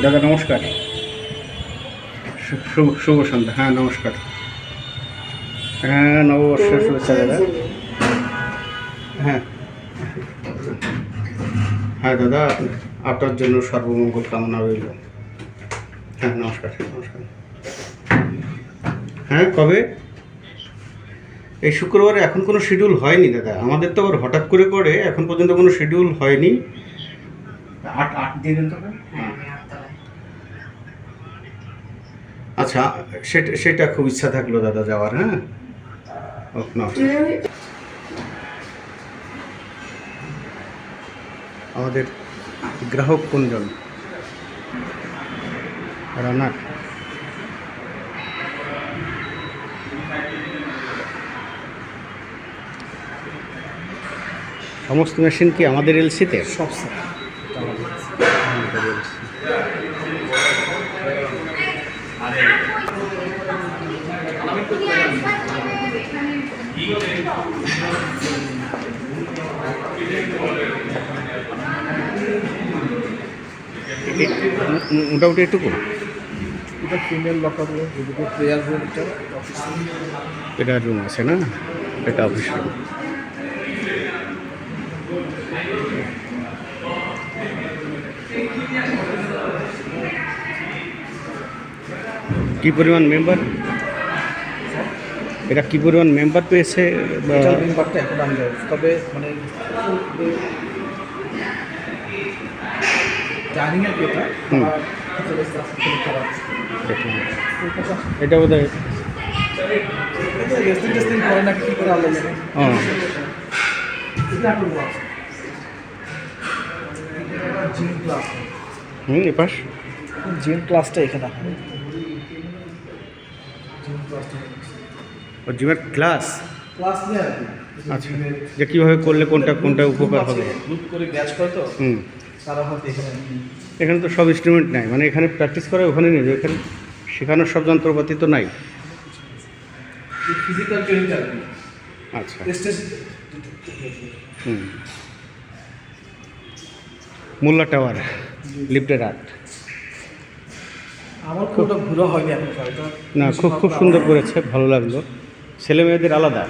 দাদা নমস্কার, শুভ সন্ধ্যা। হ্যাঁ নমস্কার। হ্যাঁ নববর্ষের শুভেচ্ছা দাদা। হ্যাঁ হ্যাঁ দাদা, আপনার জন্য সর্বমঙ্গল কামনা রইল। হ্যাঁ নমস্কার নমস্কার। হ্যাঁ কবে? এই শুক্রবারে এখন কোনো শিডিউল হয়নি দাদা, আমাদের তো আবার হঠাৎ করে করে এখন পর্যন্ত কোনো শিডিউল হয়নি। 8 দিয়ে দিন তবে। আচ্ছা, সেটা খুব ইচ্ছা থাকলো দাদা যাওয়ার। হ্যাঁ আমাদের গ্রাহক কোনজন? রানার। সমস্ত মেশিন কি আমাদের এলসিতে? সব স্যার মোটামুটি এটুকু। এটা ফিমেল লকার রুম, এদিকে প্রেয়ার রুম, এটা অফিস রুম। এটা রুম আছে না? এটা অফিস রুম। কি পরিমাণ মেম্বার? এটা কি পরিমাণ মেম্বার পেয়েছে? এটা মেম্বারটা এখন আমি যাই, তবে মানে জানি না কি এটা এটা বোধ হয় রেস্টিং করে না কি করে আলাদা জানে। জিম ক্লাস, এপাশ জিম ক্লাসটা এখানে হয়। জিম ক্লাসটা ও জিমের ক্লাস। ক্লাস নিয়ে আর কি। আচ্ছা, যে কীভাবে করলে কোনটা কোনটা উপকার হবে? গ্রুপ করে ব্যাচ করে তো তারা হয়তো এখানে তো সব ইনস্ট্রুমেন্ট নাই, মানে এখানে প্র্যাকটিস করে ওখানে নিয়ে যায়, এখানে শেখানোর সব যন্ত্রপাতি তো নাই। ফিজিক্যাল ট্রেনিং আর কি। আচ্ছা স্টেজ মোল্লা টাওয়ার লিফটের আর্ট। আমার খুবটা ঘুরা হয়নি এখন এটা না, খুব খুব সুন্দর করেছে, ভালো লাগলো। ছেলে মেয়েদের আলাদা,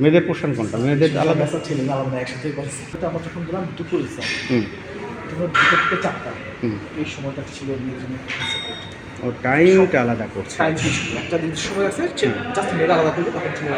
মেয়েদের পোর্শন কোনটা? মেয়েদের আলাদা, ছেলে আলাদা একসাথে করেছে। এটা আমার যখন গেলাম দুপুর তোমার 2 থেকে 4টা এই সময়টা ছিল নিউজিল্যান্ড। ও টাইমটা আলাদা করছে। টাইম একটা দিন সময় আছে, জাস্ট মেয়েরা আলাদা করবে তখন ছেলে